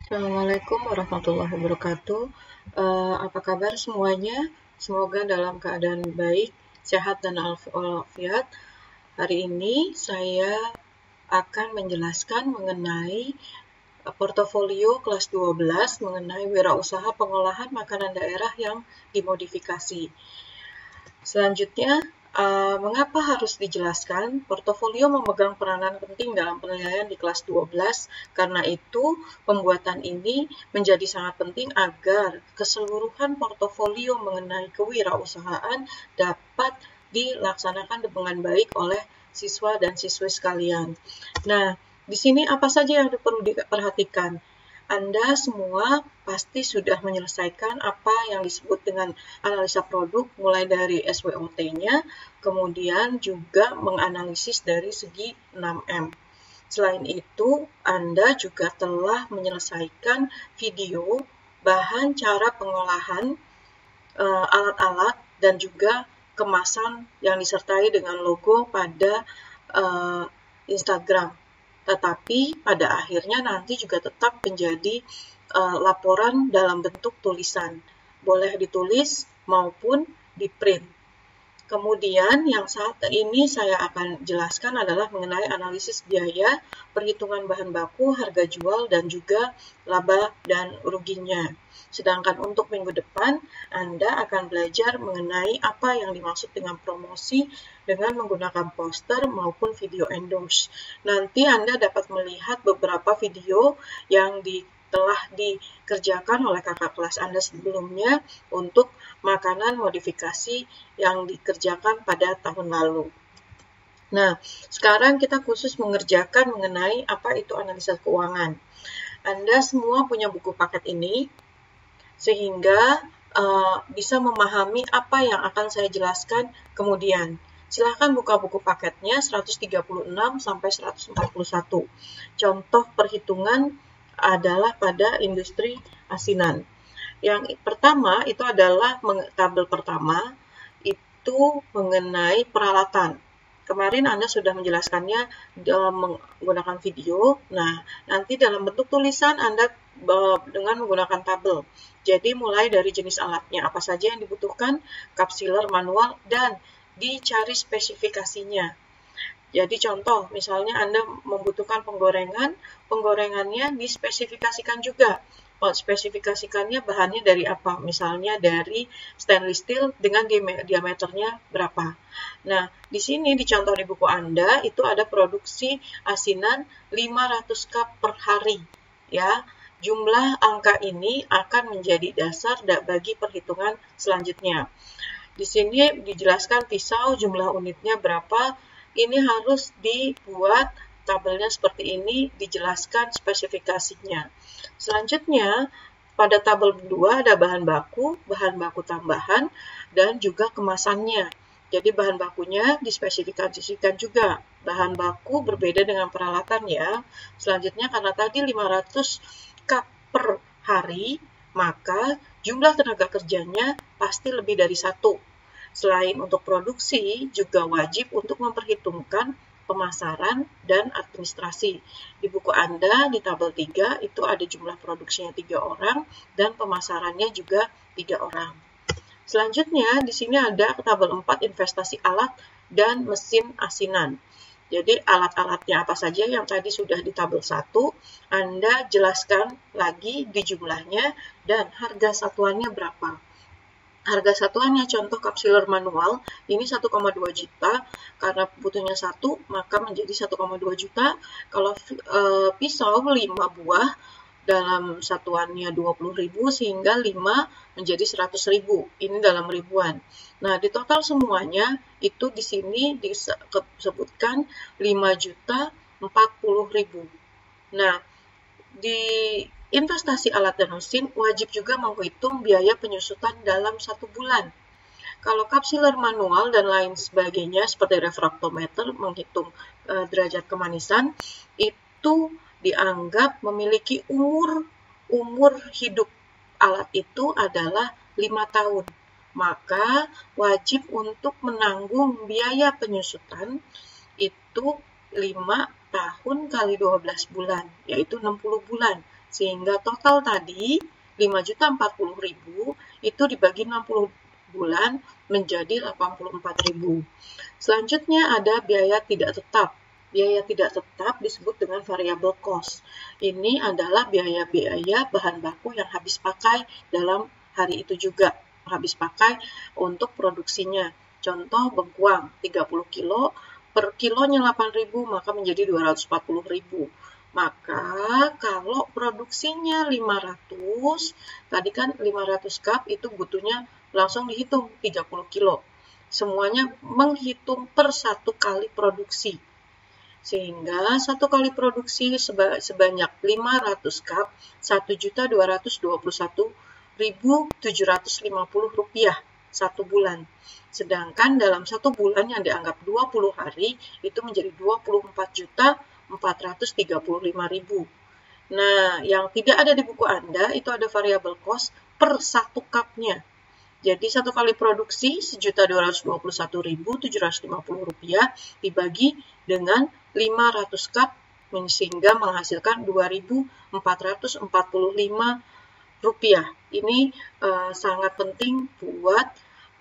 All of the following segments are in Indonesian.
Assalamualaikum warahmatullahi wabarakatuh. Apa kabar semuanya? Semoga dalam keadaan baik, sehat dan walafiat. Hari ini saya akan menjelaskan mengenai portofolio kelas 12 mengenai wirausaha pengolahan makanan daerah yang dimodifikasi. Selanjutnya, mengapa harus dijelaskan? Portofolio memegang peranan penting dalam penilaian di kelas 12, karena itu pembuatan ini menjadi sangat penting agar keseluruhan portofolio mengenai kewirausahaan dapat dilaksanakan dengan baik oleh siswa dan siswi sekalian. Nah, di sini apa saja yang perlu diperhatikan? Anda semua pasti sudah menyelesaikan apa yang disebut dengan analisa produk mulai dari SWOT-nya, kemudian juga menganalisis dari segi 6M. Selain itu, Anda juga telah menyelesaikan video bahan cara pengolahan alat-alat dan juga kemasan yang disertai dengan logo pada Instagram. Tetapi pada akhirnya nanti juga tetap menjadi laporan dalam bentuk tulisan. Boleh ditulis maupun di print. Kemudian yang saat ini saya akan jelaskan adalah mengenai analisis biaya, perhitungan bahan baku, harga jual, dan juga laba dan ruginya. Sedangkan untuk minggu depan, Anda akan belajar mengenai apa yang dimaksud dengan promosi dengan menggunakan poster maupun video endorse. Nanti Anda dapat melihat beberapa video yang telah dikerjakan oleh kakak kelas Anda sebelumnya untuk makanan modifikasi yang dikerjakan pada tahun lalu. Nah, sekarang kita khusus mengerjakan mengenai apa itu analisa keuangan. Anda semua punya buku paket ini, sehingga bisa memahami apa yang akan saya jelaskan kemudian. Silahkan buka buku paketnya 136 sampai 141. Contoh perhitungan adalah pada industri asinan. Yang pertama itu adalah tabel pertama itu mengenai peralatan. Kemarin Anda sudah menjelaskannya dalam menggunakan video. Nah, nanti dalam bentuk tulisan Anda dengan menggunakan tabel. Jadi mulai dari jenis alatnya, apa saja yang dibutuhkan, kapsiler manual, dan dicari spesifikasinya. Jadi contoh, misalnya Anda membutuhkan penggorengannya dispesifikasikan juga. Spesifikasikannya bahannya dari apa? Misalnya dari stainless steel dengan diameternya berapa. Nah, di sini di contoh di buku Anda itu ada produksi asinan 500 cup per hari. Ya, jumlah angka ini akan menjadi dasar bagi perhitungan selanjutnya. Di sini dijelaskan pisau jumlah unitnya berapa. Ini harus dibuat tabelnya seperti ini, dijelaskan spesifikasinya. Selanjutnya, pada tabel 2 ada bahan baku tambahan, dan juga kemasannya. Jadi bahan bakunya dispesifikasikan juga. Bahan baku berbeda dengan peralatan ya. Selanjutnya karena tadi 500 cup per hari, maka jumlah tenaga kerjanya pasti lebih dari 1. Selain untuk produksi, juga wajib untuk memperhitungkan pemasaran dan administrasi. Di buku Anda, di tabel 3, itu ada jumlah produksinya 3 orang, dan pemasarannya juga 3 orang. Selanjutnya, di sini ada tabel 4, investasi alat dan mesin asinan. Jadi, alat-alatnya apa saja yang tadi sudah di tabel 1, Anda jelaskan lagi di jumlahnya dan harga satuannya berapa. Harga satuannya contoh kapsiler manual ini 1,2 juta, karena butuhnya 1 maka menjadi 1,2 juta. Kalau pisau 5 buah dalam satuannya 20.000 sehingga 5 menjadi 100.000. Ini dalam ribuan. Nah, di total semuanya itu di sini disebutkan 5.040.000. Nah, di investasi alat dan mesin wajib juga menghitung biaya penyusutan dalam 1 bulan. Kalau kapsiler manual dan lain sebagainya seperti refraktometer menghitung derajat kemanisan, itu dianggap memiliki umur hidup alat itu adalah 5 tahun. Maka wajib untuk menanggung biaya penyusutan itu 5 tahun kali 12 bulan, yaitu 60 bulan. Sehingga total tadi 5.040.000 itu dibagi 60 bulan menjadi 84.000. Selanjutnya ada biaya tidak tetap. Biaya tidak tetap disebut dengan variable cost. Ini adalah biaya-biaya bahan baku yang habis pakai dalam hari itu juga. Habis pakai untuk produksinya. Contoh bengkuang 30 kilo, per kilonya 8.000 maka menjadi 240.000. Maka kalau produksinya 500, tadi kan 500 cup itu butuhnya langsung dihitung 30 kilo. Semuanya menghitung per satu kali produksi. Sehingga satu kali produksi sebanyak 500 cup, 1.221.750 rupiah satu bulan. Sedangkan dalam satu bulan yang dianggap 20 hari itu menjadi 24.435.000. Nah, yang tidak ada di buku Anda itu ada variable cost per satu cupnya. Jadi satu kali produksi 1.221.750 rupiah dibagi dengan 500 cup sehingga menghasilkan 2.445 rupiah. Ini sangat penting buat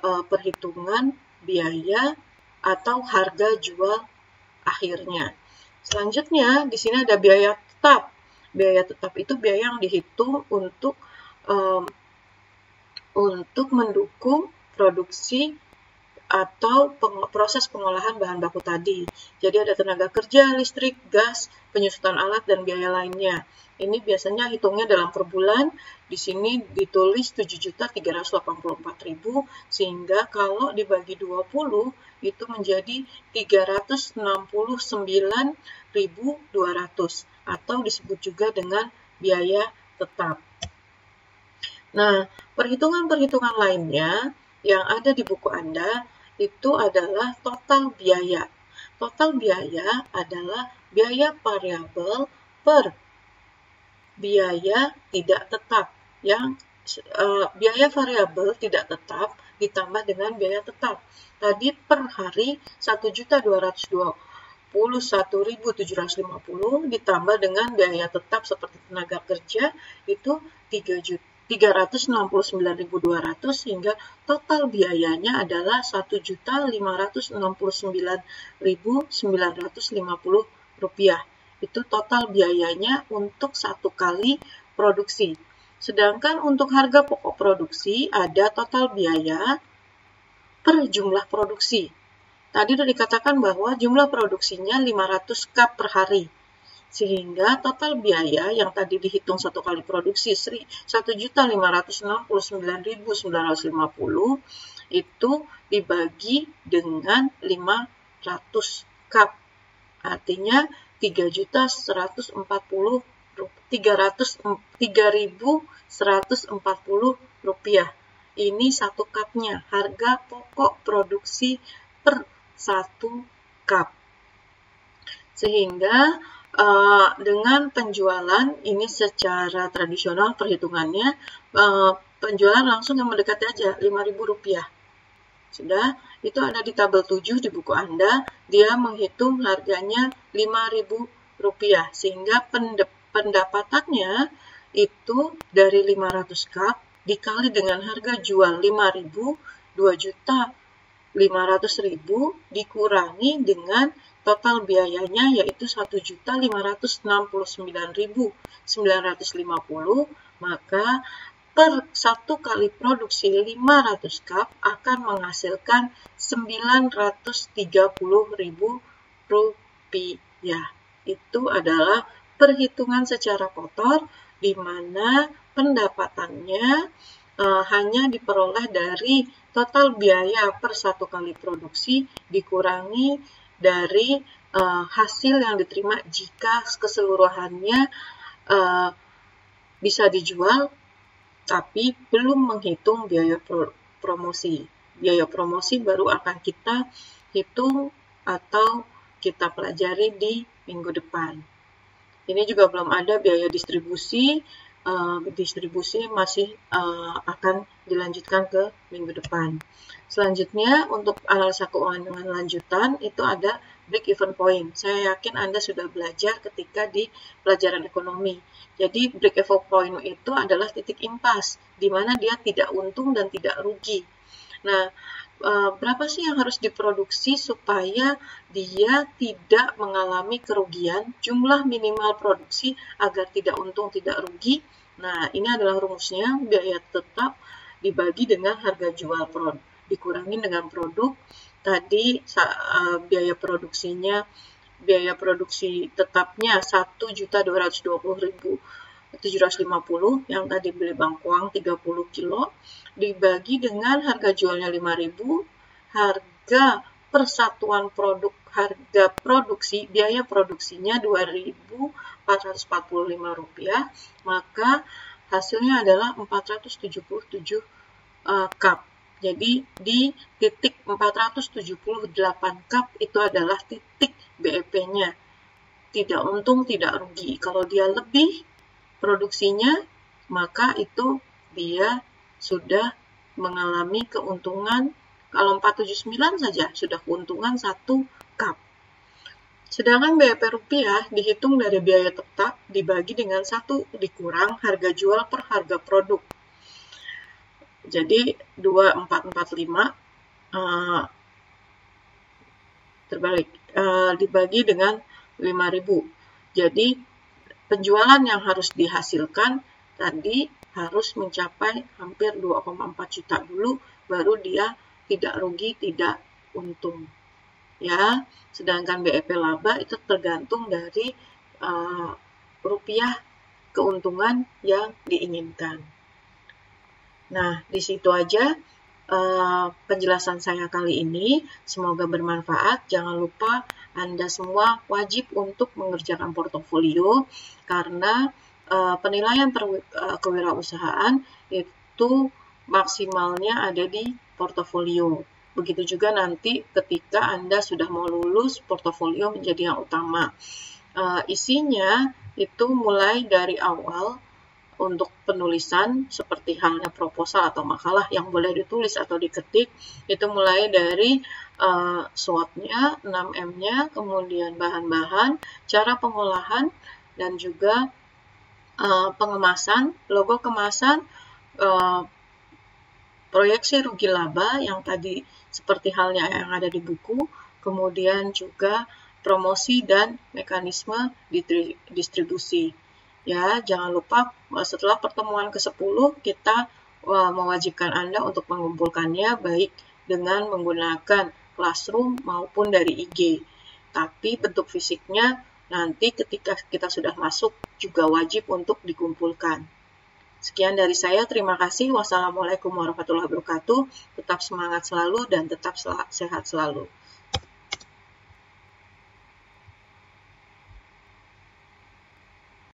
perhitungan biaya atau harga jual akhirnya. Selanjutnya di sini ada biaya tetap. Biaya tetap itu biaya yang dihitung untuk mendukung produksi atau proses pengolahan bahan baku tadi. Jadi ada tenaga kerja, listrik, gas, penyusutan alat, dan biaya lainnya. Ini biasanya hitungnya dalam per bulan. Di sini ditulis 7.384.000 sehingga kalau dibagi 20 itu menjadi 369.200 atau disebut juga dengan biaya tetap. Nah, perhitungan-perhitungan lainnya yang ada di buku Anda itu adalah total biaya. Total biaya adalah biaya variabel per biaya tidak tetap. Biaya variabel tidak tetap ditambah dengan biaya tetap. Tadi per hari 1.221.750 ditambah dengan biaya tetap seperti tenaga kerja itu 369.200 sehingga total biayanya adalah 1.569.950 rupiah. Itu total biayanya untuk satu kali produksi. Sedangkan untuk harga pokok produksi ada total biaya per jumlah produksi. Tadi sudah dikatakan bahwa jumlah produksinya 500 cup per hari. Sehingga total biaya yang tadi dihitung satu kali produksi 1.569.950 itu dibagi dengan 500 cup. Artinya 3.140 rupiah. Ini satu cupnya, harga pokok produksi per satu cup. Sehingga dengan penjualan ini secara tradisional perhitungannya penjualan langsung yang mendekati aja 5.000 rupiah. Sudah, itu ada di tabel 7 di buku Anda, dia menghitung harganya 5.000 rupiah sehingga pendapatannya itu dari 500 cup dikali dengan harga jual 5.000, 2.500.000 dikurangi dengan total biayanya yaitu 1.569.950, maka per satu kali produksi 500 cup akan menghasilkan 930.000 rupiah. Itu adalah perhitungan secara kotor di mana pendapatannya hanya diperoleh dari total biaya per satu kali produksi dikurangi dari hasil yang diterima jika keseluruhannya bisa dijual tapi belum menghitung biaya promosi. Biaya promosi baru akan kita hitung atau kita pelajari di minggu depan. Ini juga belum ada biaya distribusi. distribusi masih akan dilanjutkan ke minggu depan. Selanjutnya, untuk analisa keuangan dengan lanjutan, itu ada break-even point. Saya yakin Anda sudah belajar ketika di pelajaran ekonomi. Jadi, break-even point itu adalah titik impas, di mana dia tidak untung dan tidak rugi. Nah, berapa sih yang harus diproduksi supaya dia tidak mengalami kerugian, jumlah minimal produksi agar tidak untung, tidak rugi. Nah, ini adalah rumusnya, biaya tetap dibagi dengan harga jual produk, dikurangi dengan produk. Tadi biaya produksi tetapnya 1.220.750, yang tadi beli bangkuang 30 kilo, dibagi dengan harga jualnya 5.000, harga persatuan produk, harga produksi, biaya produksinya Rp2.445, maka hasilnya adalah 477 cup. Jadi di titik 478 cup itu adalah titik BEP-nya. Tidak untung, tidak rugi. Kalau dia lebih produksinya, maka itu dia sudah mengalami keuntungan. Kalau 479 saja sudah keuntungan 1 cup. Sedangkan BEP rupiah dihitung dari biaya tetap dibagi dengan 1 dikurang harga jual per harga produk. Jadi 2445 terbalik, dibagi dengan 5.000. Jadi penjualan yang harus dihasilkan tadi harus mencapai hampir 2,4 juta dulu, baru dia tidak rugi, tidak untung. Ya, sedangkan BEP laba itu tergantung dari rupiah keuntungan yang diinginkan. Nah, di situ aja penjelasan saya kali ini. Semoga bermanfaat. Jangan lupa Anda semua wajib untuk mengerjakan portofolio, karena penilaian kewirausahaan itu maksimalnya ada di portofolio. Begitu juga nanti ketika Anda sudah mau lulus, portofolio menjadi yang utama. Isinya itu mulai dari awal untuk penulisan, seperti halnya proposal atau makalah yang boleh ditulis atau diketik, itu mulai dari SWOT-nya, 6M-nya, kemudian bahan-bahan, cara pengolahan, dan juga pengemasan, logo kemasan, proyeksi rugi laba yang tadi seperti halnya yang ada di buku, kemudian juga promosi dan mekanisme distribusi. Ya, jangan lupa setelah pertemuan ke-10 kita mewajibkan Anda untuk mengumpulkannya baik dengan menggunakan Classroom maupun dari IG. Tapi bentuk fisiknya nanti ketika kita sudah masuk juga wajib untuk dikumpulkan. Sekian dari saya, terima kasih. Wassalamualaikum warahmatullahi wabarakatuh. Tetap semangat selalu dan tetap sehat selalu.